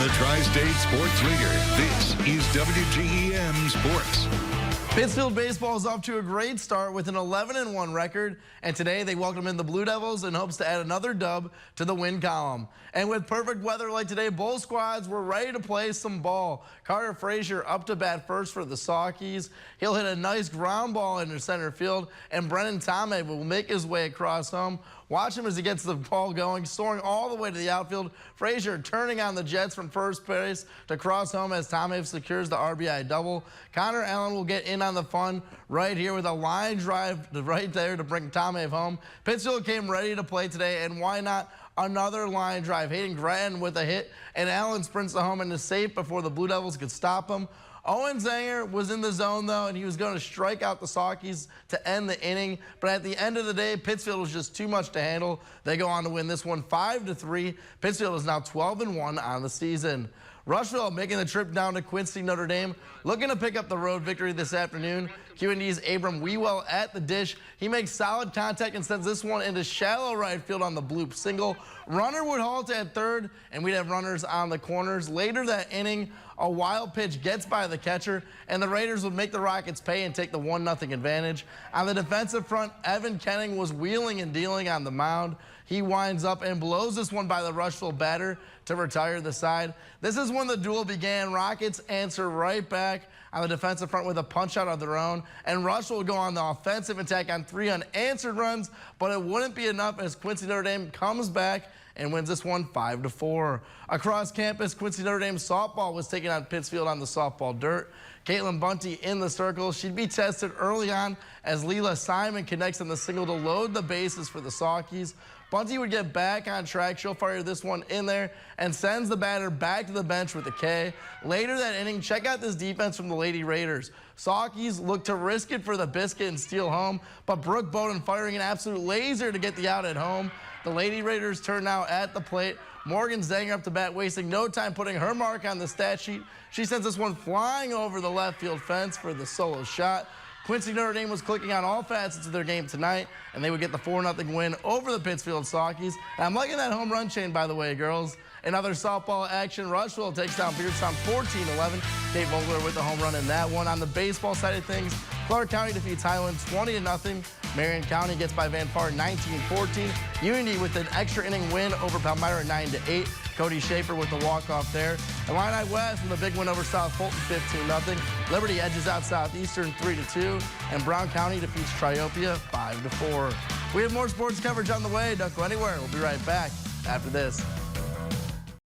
The Tri-State Sports Leader. This is WGEM Sports. Pittsfield baseball is off to a great start with an 11-1 record, and today they welcome in the Blue Devils in hopes to add another dub to the win column. And with perfect weather like today, both squads were ready to play some ball. Carter Frazier up to bat first for the Saukeys. He'll hit a nice ground ball into center field, and Brennan Tomei will make his way across home. Watch him as he gets the ball going, soaring all the way to the outfield. Frazier turning on the Jets from first base to cross home as Tomei secures the RBI double. Connor Allen will get in on the fun right here with a line drive right there to bring Tomei home. Pittsfield came ready to play today, and why not another line drive? Hayden Gratton with a hit, and Allen sprints the home and is safe before the Blue Devils could stop him. Owen Zanger was in the zone, though, and he was going to strike out the Saukeys to end the inning. But at the end of the day, Pittsfield was just too much to handle. They go on to win this one 5-3. Pittsfield is now 12-1 on the season. Rushville making the trip down to Quincy, Notre Dame, looking to pick up the road victory this afternoon. QND's Abram Wewell at the dish. He makes solid contact and sends this one into shallow right field on the bloop single. Runner would halt at third, and we'd have runners on the corners. Later that inning, a wild pitch gets by the catcher, and the Raiders would make the Rockets pay and take the 1-0 advantage. On the defensive front, Evan Kenning was wheeling and dealing on the mound. He winds up and blows this one by the Rushville batter to retire the side. This is when the duel began. Rockets answer right back on the defensive front with a punch out of their own, and Rushville will go on the offensive attack on 3 unanswered runs, but it wouldn't be enough as Quincy Notre Dame comes back and wins this one 5-4. Across campus, Quincy Notre Dame softball was taking on Pittsfield on the softball dirt. Caitlin Bunty in the circle. She'd be tested early on as Leela Simon connects on the single to load the bases for the Saukeys. Bunty would get back on track. She'll fire this one in there and sends the batter back to the bench with a K. Later that inning, check out this defense from the Lady Raiders. Saukeys look to risk it for the biscuit and steal home, but Brooke Bowden firing an absolute laser to get the out at home. The Lady Raiders turn now at the plate. Morgan Zanger up to bat, wasting no time putting her mark on the stat sheet. She sends this one flying over the left field fence for the solo shot. Quincy Notre Dame was clicking on all facets of their game tonight, and they would get the 4-0 win over the Pittsfield Saukeys. And I'm liking that home run chain, by the way, girls. In other softball action, Rushville takes down Beardstown 14-11. Kate Vogler with the home run in that one. On the baseball side of things, Clark County defeats Highland 20-0. Marion County gets by Van Far 19-14. Unity with an extra inning win over Palmyra 9-8. Cody Schaefer with the walk-off there. Illini West with a big win over South Fulton 15-0. Liberty edges out Southeastern 3-2. And Brown County defeats Triopia 5-4. We have more sports coverage on the way. Don't go anywhere. We'll be right back after this.